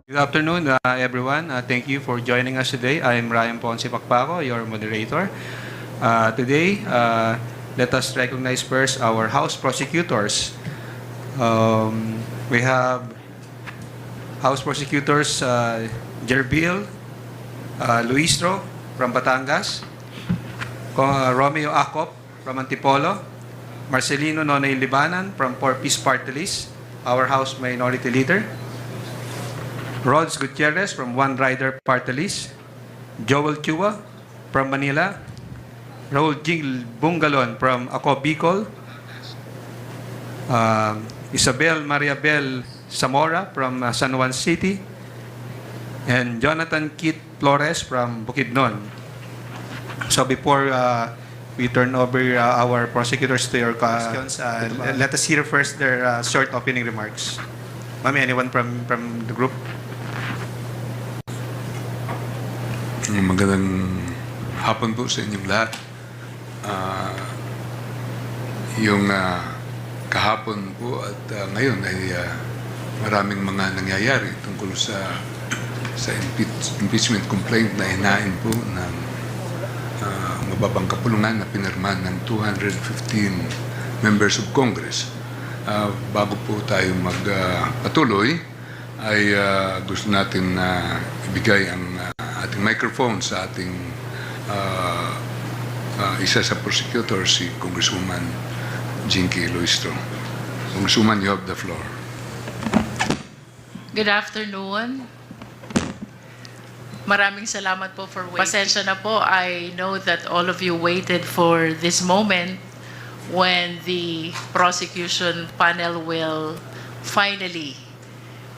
Good afternoon, everyone. Thank you for joining us today. I'm Ryan Ponce Pacpaco, your moderator. Today, let us recognize first our House prosecutors. We have House prosecutors Jerbil Luistro from Batangas, Romeo Acop from Antipolo, Marcelino Nonoy Libanan from For Peace Party List, our House Minority Leader, Rods Gutierrez from One Rider Party List, Joel Chua from Manila, Raul Jing Bungalon from Ako Bicol, Isabel Mariabel Zamora from San Juan City, and Jonathan Kit Flores from Bukidnon. So before we turn over our prosecutors to your questions, let us hear first their short opening remarks. Ma'am, anyone from the group? Magandang hapon po sa inyong lahat. Yung kahapon po at ngayon ay maraming mga nangyayari tungkol sa impeachment complaint na hinain po ng mababang kapulungan na pinirmahan ng 215 members of Congress. Bago po tayo magpatuloy, ay gusto natin na ibigay ang ating microphone sa ating isa sa prosecutor, si Congresswoman Jinky Luistro. Congresswoman, you have the floor. Good afternoon. Maraming salamat po for waiting. Pasensya na po, I know that all of you waited for this moment when the prosecution panel will finally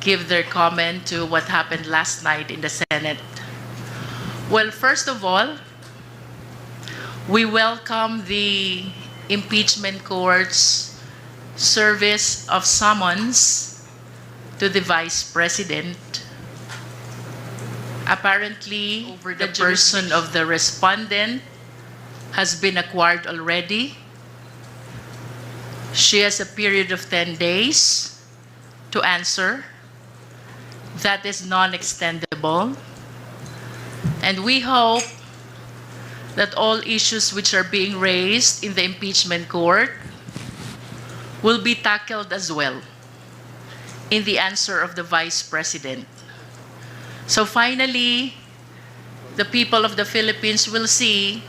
give their comment to what happened last night in the Senate. Well, first of all, we welcome the impeachment court's service of summons to the Vice President. Apparently, the person of the respondent has been acquired already. She has a period of 10 days to answer. That is non-extendable. And we hope that all issues which are being raised in the impeachment court will be tackled as well in the answer of the Vice President. So finally, the people of the Philippines will see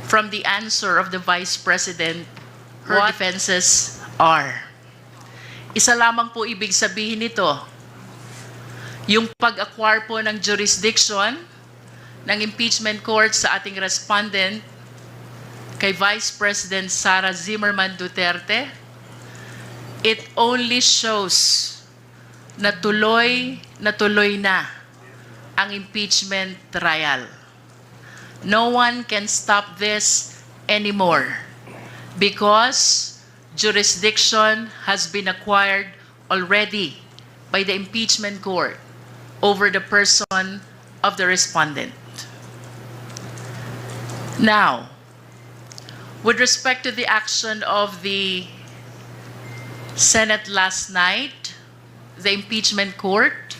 from the answer of the Vice President what defenses are. Isa lamang po ibig sabihin nito, yung pag-acquire po ng jurisdiction ng impeachment court sa ating respondent kay Vice President Sara Zimmerman Duterte, it only shows na tuloy na ang impeachment trial. No one can stop this anymore because jurisdiction has been acquired already by the impeachment court over the person of the respondent. Now, with respect to the action of the Senate last night, the impeachment court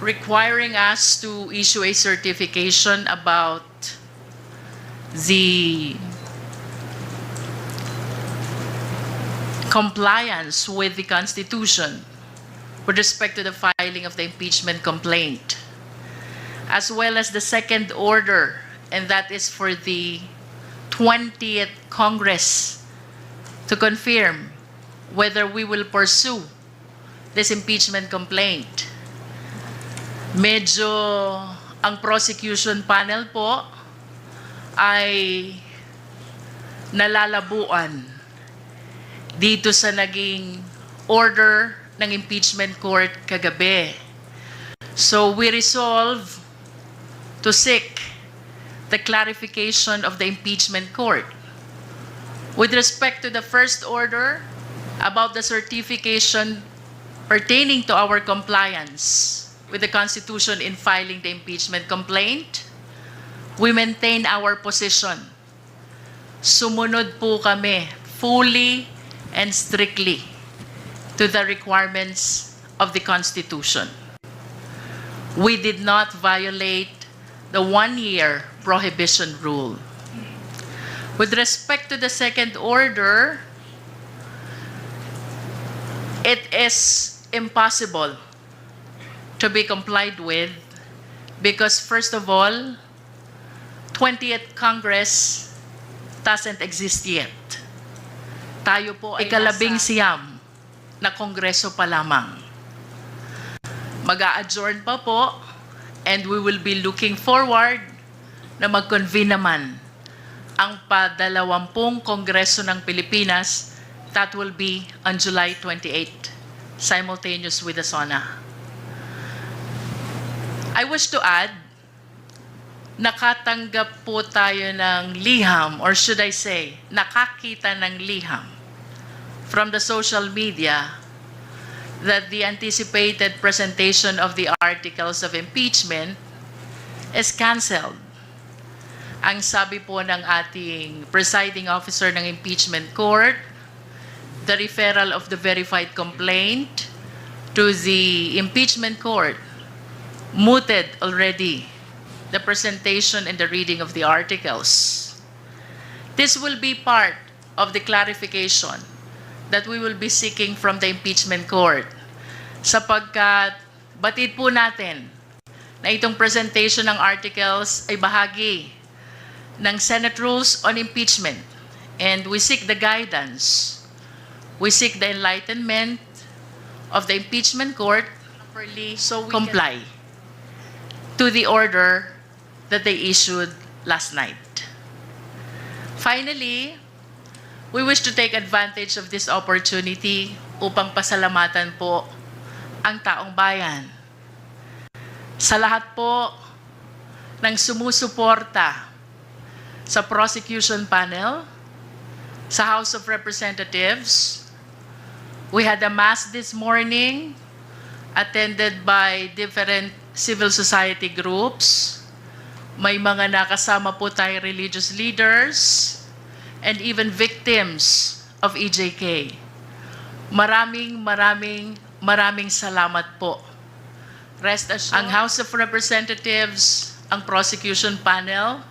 requiring us to issue a certification about the compliance with the Constitution with respect to the filing of the impeachment complaint, as well as the second order, and that is for the 20th Congress to confirm whether we will pursue this impeachment complaint. Medyo ang prosecution panel po ay nalalabuan dito sa naging order ng impeachment court kagabi. So we resolve to seek the clarification of the impeachment court. With respect to the first order about the certification pertaining to our compliance with the Constitution in filing the impeachment complaint, we maintain our position. Sumunod po kami fully and strictly to the requirements of the Constitution. We did not violate the one-year prohibition rule. With respect to the second order, it is impossible to be complied with because, first of all, 20th Congress doesn't exist yet. Tayo po ay ikalabing-siyam na kongreso pa lamang. Mag-a-adjourn pa po, and we will be looking forward na mag-convene naman ang pa-20 Kongreso ng Pilipinas. That will be on July 28, simultaneous with the SONA. I wish to add, nakatanggap po tayo ng liham, or should I say, nakakita ng liham from the social media that the anticipated presentation of the articles of impeachment is canceled. Ang sabi po ng ating presiding officer ng impeachment court, the referral of the verified complaint to the impeachment court mooted already the presentation and the reading of the articles. This will be part of the clarification that we will be seeking from the impeachment court, sapagkat batid po natin na itong presentation ng articles ay bahagi ng Senate Rules on Impeachment, and we seek the guidance, we seek the enlightenment of the impeachment court properly so we comply to the order that they issued last night. Finally, we wish to take advantage of this opportunity upang pasalamatan po ang taong bayan. Sa lahat po ng sumusuporta sa prosecution panel, sa House of Representatives, we had a mass this morning attended by different civil society groups. May mga nakasama po tayo religious leaders, and even victims of EJK. Maraming salamat po. Rest assured, ang House of Representatives, ang prosecution panel,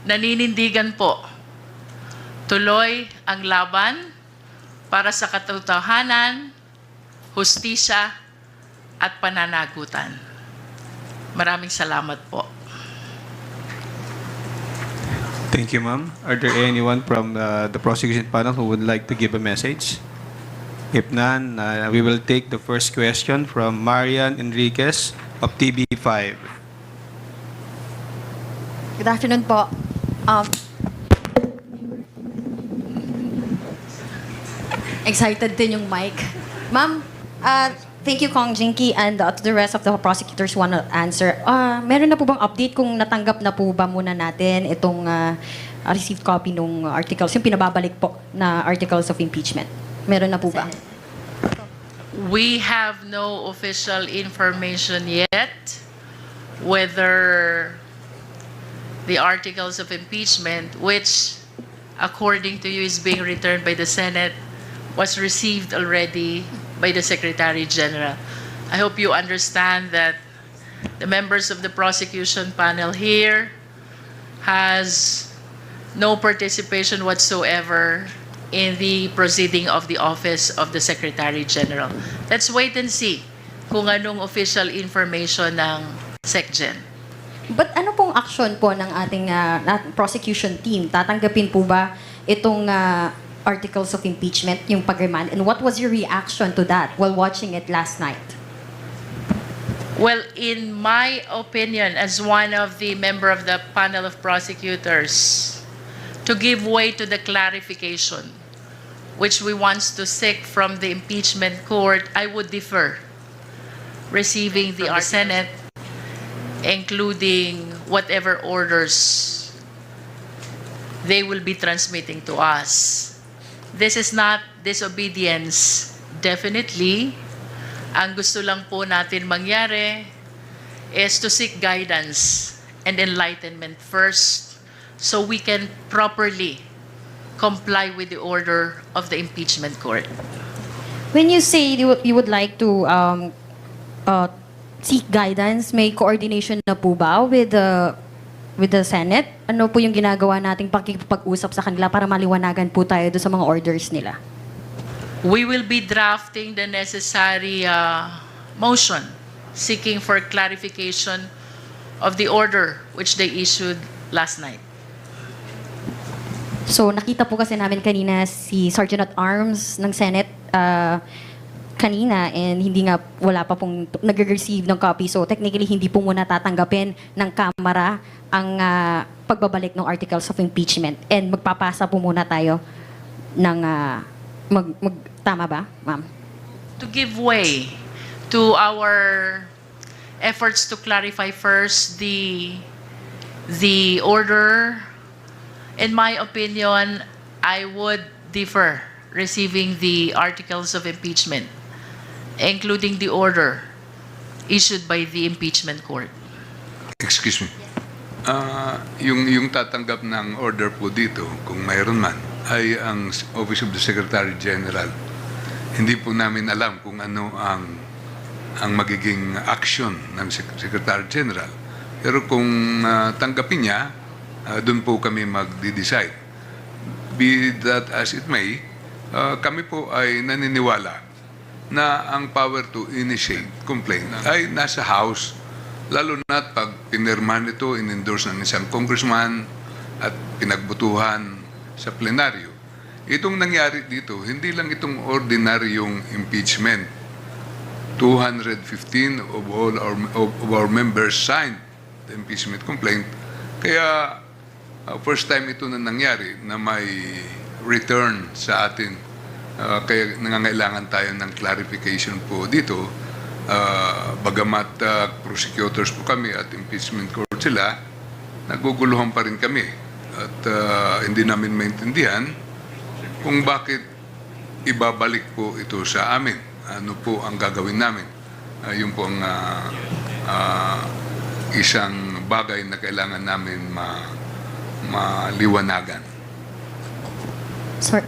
naninindigan po. Tuloy ang laban para sa katotohanan, hustisya, at pananagutan. Maraming salamat po. Thank you, ma'am. Are there anyone from the prosecution panel who would like to give a message? If none, we will take the first question from Marian Enriquez of TV5. Good afternoon po. Excited din yung mic. Ma'am, thank you, Cong, Jinky, and to the rest of the prosecutors want to answer. Meron na po bang update kung natanggap na po ba muna natin itong received copy ng articles, yung pinababalik po na articles of impeachment? Meron na po ba? We have no official information yet whether the articles of impeachment, which according to you is being returned by the Senate, was received already by the Secretary General. I hope you understand that the members of the prosecution panel here has no participation whatsoever in the proceeding of the office of the Secretary General. Let's wait and see kung anong official information ng SecGen. But ano pong action po ng ating prosecution team? Tatanggapin po ba itong articles of impeachment, yung pag-remand? And what was your reaction to that while watching it last night? Well, in my opinion, as one of the member of the panel of prosecutors, to give way to the clarification which we want to seek from the impeachment court, I would defer receiving the Senate, including whatever orders they will be transmitting to us. This is not disobedience, definitely. Ang gusto lang po natin mangyari is to seek guidance and enlightenment first so we can properly comply with the order of the impeachment court. When you say you would like to seek guidance? May coordination na po ba with the Senate? Ano po yung ginagawa nating pakikipag-usap sa kanila para maliwanagan po tayo doon sa mga orders nila? We will be drafting the necessary motion seeking for clarification of the order which they issued last night. So nakita po kasi namin kanina si Sergeant at Arms ng Senate kanina, and hindi nga, wala pa pong nag-receive ng copy. So technically hindi po muna tatanggapin ng Kamara ang pagbabalik ng articles of impeachment, and magpapasa po muna tayo ng tama ba, ma'am? To give way to our efforts to clarify first the order, in my opinion, I would defer receiving the articles of impeachment, including the order issued by the impeachment court. Excuse me. Yung tatanggap ng order po dito, kung mayroon man, ay ang Office of the Secretary General. Hindi po namin alam kung ano ang magiging action ng Secretary General. Pero kung tanggapin niya, doon po kami magde-decide. Be that as it may, kami po ay naniniwala na ang power to initiate complaint ay nasa House, lalo na pag pinirmahan ito, in-endorse ng isang congressman at pinagbutuhan sa plenaryo. Itong nangyari dito, hindi lang itong ordinaryong impeachment. 215 of our members signed the impeachment complaint. Kaya first time ito na nangyari na may return sa atin. Kaya nangangailangan tayo ng clarification po dito. Bagamat prosecutors po kami at impeachment court sila, naguguluhan pa rin kami. At hindi namin maintindihan kung bakit ibabalik po ito sa amin. Ano po ang gagawin namin. Yun po ang isang bagay na kailangan namin maliwanagan. Sir,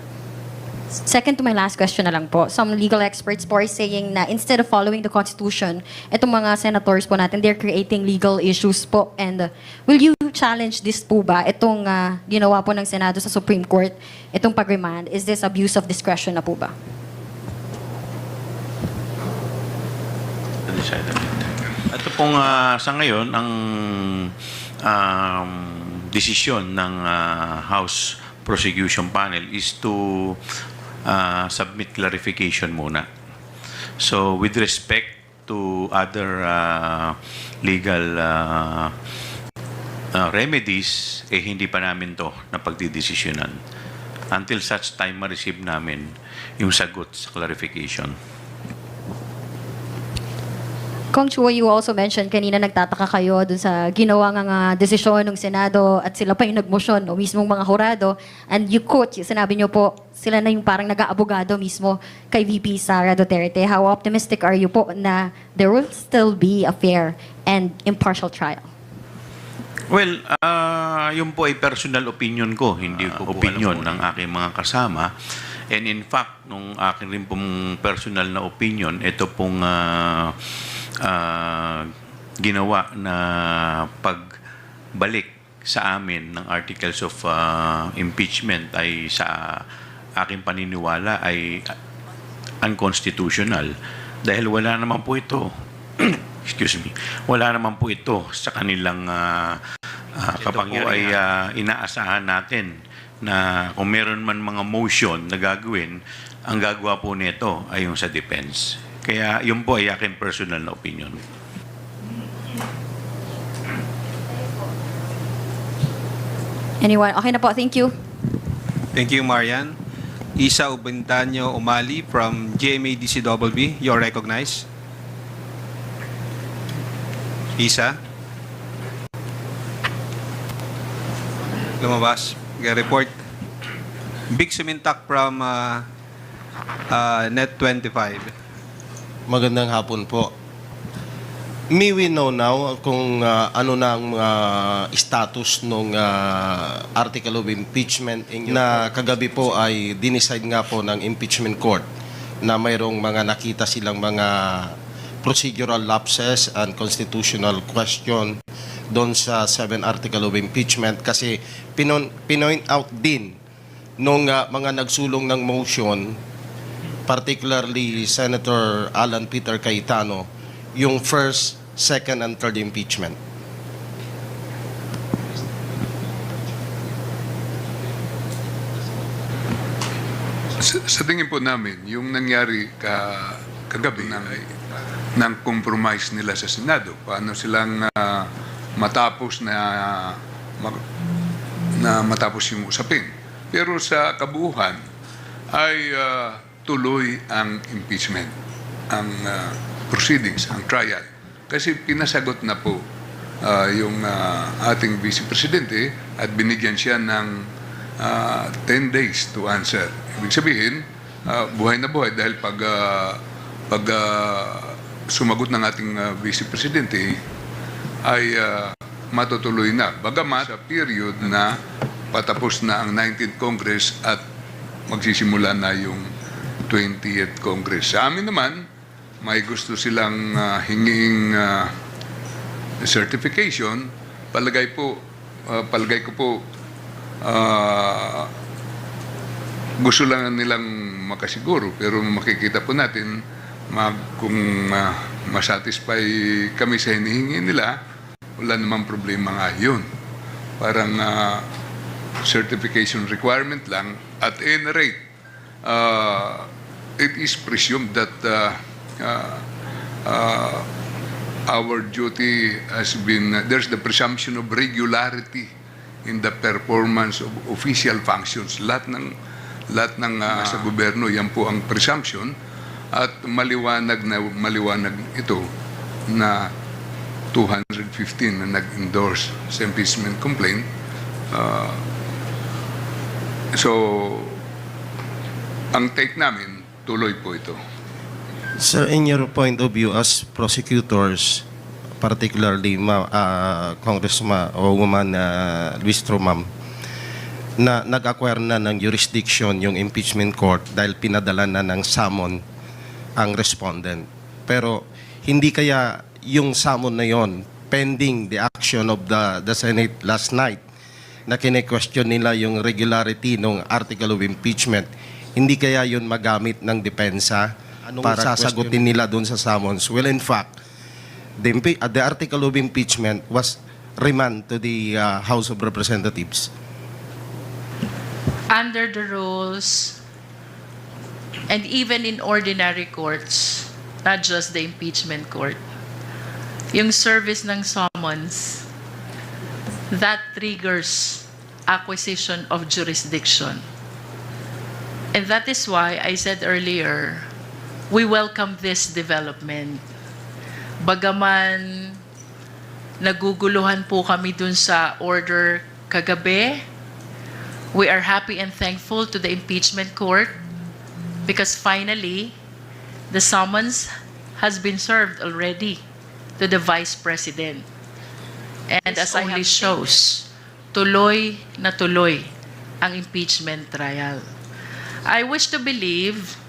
second to my last question na lang po. Some legal experts po are saying na instead of following the Constitution, itong mga senators po natin, they're creating legal issues po. And will you challenge this po ba? Itong ginawa po ng Senado sa Supreme Court, itong pag-remand, is this abuse of discretion na po ba? Ito pong sa ngayon, ang desisyon ng House Prosecution Panel is to submit clarification muna. So with respect to other legal remedies, hindi pa namin to napagdidesisyonan until such time ma-receive namin yung sagot sa clarification. Kong Chua, you also mentioned kanina nagtataka kayo dun sa ginawa nga desisyon ng Senado at sila pa yung nagmosyon o mismong mga hurado, and you quote, sinabi nyo po, sila na yung parang nag-aabogado mismo kay VP Sara Duterte. How optimistic are you po na there will still be a fair and impartial trial? Well, yun po ay personal opinion ko, hindi po opinion ng aking mga kasama. And in fact, nung aking rin pong personal na opinion, ito pong ginawa na pagbalik sa amin ng articles of impeachment ay sa aking paniniwala ay unconstitutional dahil wala naman po ito excuse me, wala naman po ito sa kanilang kapangyarihan. Ito po ay inaasahan natin na kung meron man mga motion na gagawin, ang gagawa po nito ay yung sa defense. Kaya yun po ay aking personal na opinion. Anyone? Okay na po. Thank you. Thank you, Marian. Isa Ubentanyo Umali from GMA-DCWB. You're recognized. Isa. Lumabas. Report. Big Sumintak from Net 25. Magandang hapon po. May we know now kung ano na ang status ng article of impeachment na kagabi po ay dinicide nga po ng impeachment court na mayroong mga nakita silang mga procedural lapses and constitutional question doon sa 7 article of impeachment kasi pinoint out din nung mga nagsulong ng motion, particularly Senator Alan Peter Cayetano, yung first, second, and third impeachment. Sa tingin po namin, yung nangyari kagabi ng compromise nila sa Senado, paano silang matapos yung usapin. Pero sa kabuuan ay tuloy ang impeachment, ang proceedings, ang trial. Kasi pinasagot na po yung ating Vice Presidente at binigyan siya ng 10 days to answer. Ibig sabihin, buhay na buhay dahil pag sumagot ng ating Vice Presidente ay matutuloy na. Bagamat sa period na patapos na ang 19th Congress at magsisimula na yung 20th Congress. Sa amin naman, may gusto silang hinging certification. Palagay ko po gusto lang nilang makasiguro, pero makikita po natin kung masatisfy kami sa hinihingi nila, wala namang problema nga yun. Parang certification requirement lang. At any rate, it is presumed that our duty has been, there's the presumption of regularity in the performance of official functions. Lahat ng sa gobyerno, yan po ang presumption. At maliwanag ito na 215 na nag-endorse sa impeachment complaint. So, ang take namin, tuloy po ito. Sir, in your point of view as prosecutors, particularly Congressman o Woman Luistro, ma'am, na nag-acquire na ng jurisdiction yung impeachment court dahil pinadala na ng summon ang respondent. Pero hindi kaya yung summon na yon pending the action of the Senate last night na kine-question nila yung regularity ng article of impeachment, hindi kaya yun magamit ng depensa para sasagutin nila doon sa summons? Well, in fact, the article of impeachment was remanded to the House of Representatives. Under the rules, and even in ordinary courts, not just the impeachment court, yung service ng summons, that triggers acquisition of jurisdiction. And that is why I said earlier, we welcome this development. Bagaman naguguluhan po kami dun sa order kagabi, we are happy and thankful to the impeachment court because finally, the summons has been served already to the Vice President. And as only shows, tuloy na tuloy ang impeachment trial. I wish to believe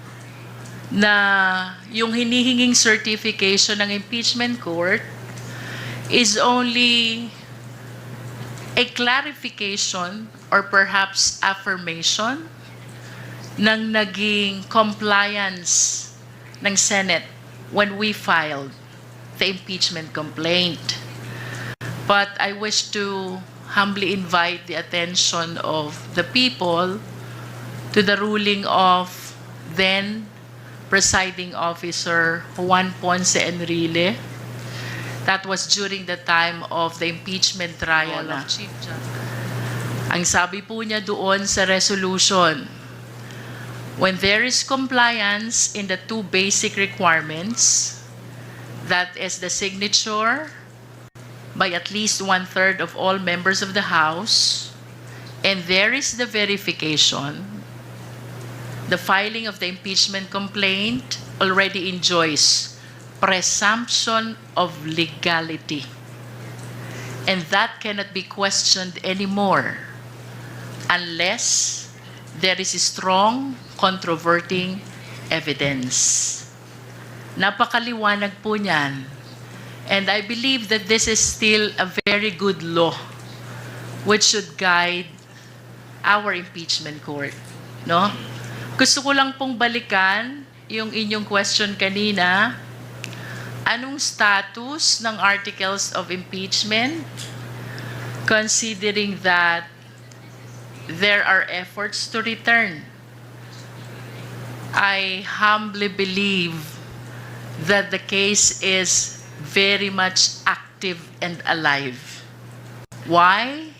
na yung hinihinging certification ng impeachment court is only a clarification or perhaps affirmation ng naging compliance ng Senate when we filed the impeachment complaint. But I wish to humbly invite the attention of the people to the ruling of then Presiding Officer Juan Ponce Enrile. That was during the time of the impeachment trial of Chief Justice. Ang sabi po niya doon sa resolution, when there is compliance in the two basic requirements, that is the signature by at least 1/3 of all members of the House, and there is the verification, the filing of the impeachment complaint already enjoys presumption of legality. And that cannot be questioned anymore unless there is strong controverting evidence. Napakaliwanag po niyan. And I believe that this is still a very good law which should guide our impeachment court. No? Gusto ko lang pong balikan yung inyong question kanina. Anong status ng articles of impeachment considering that there are efforts to return? I humbly believe that the case is very much active and alive. Why?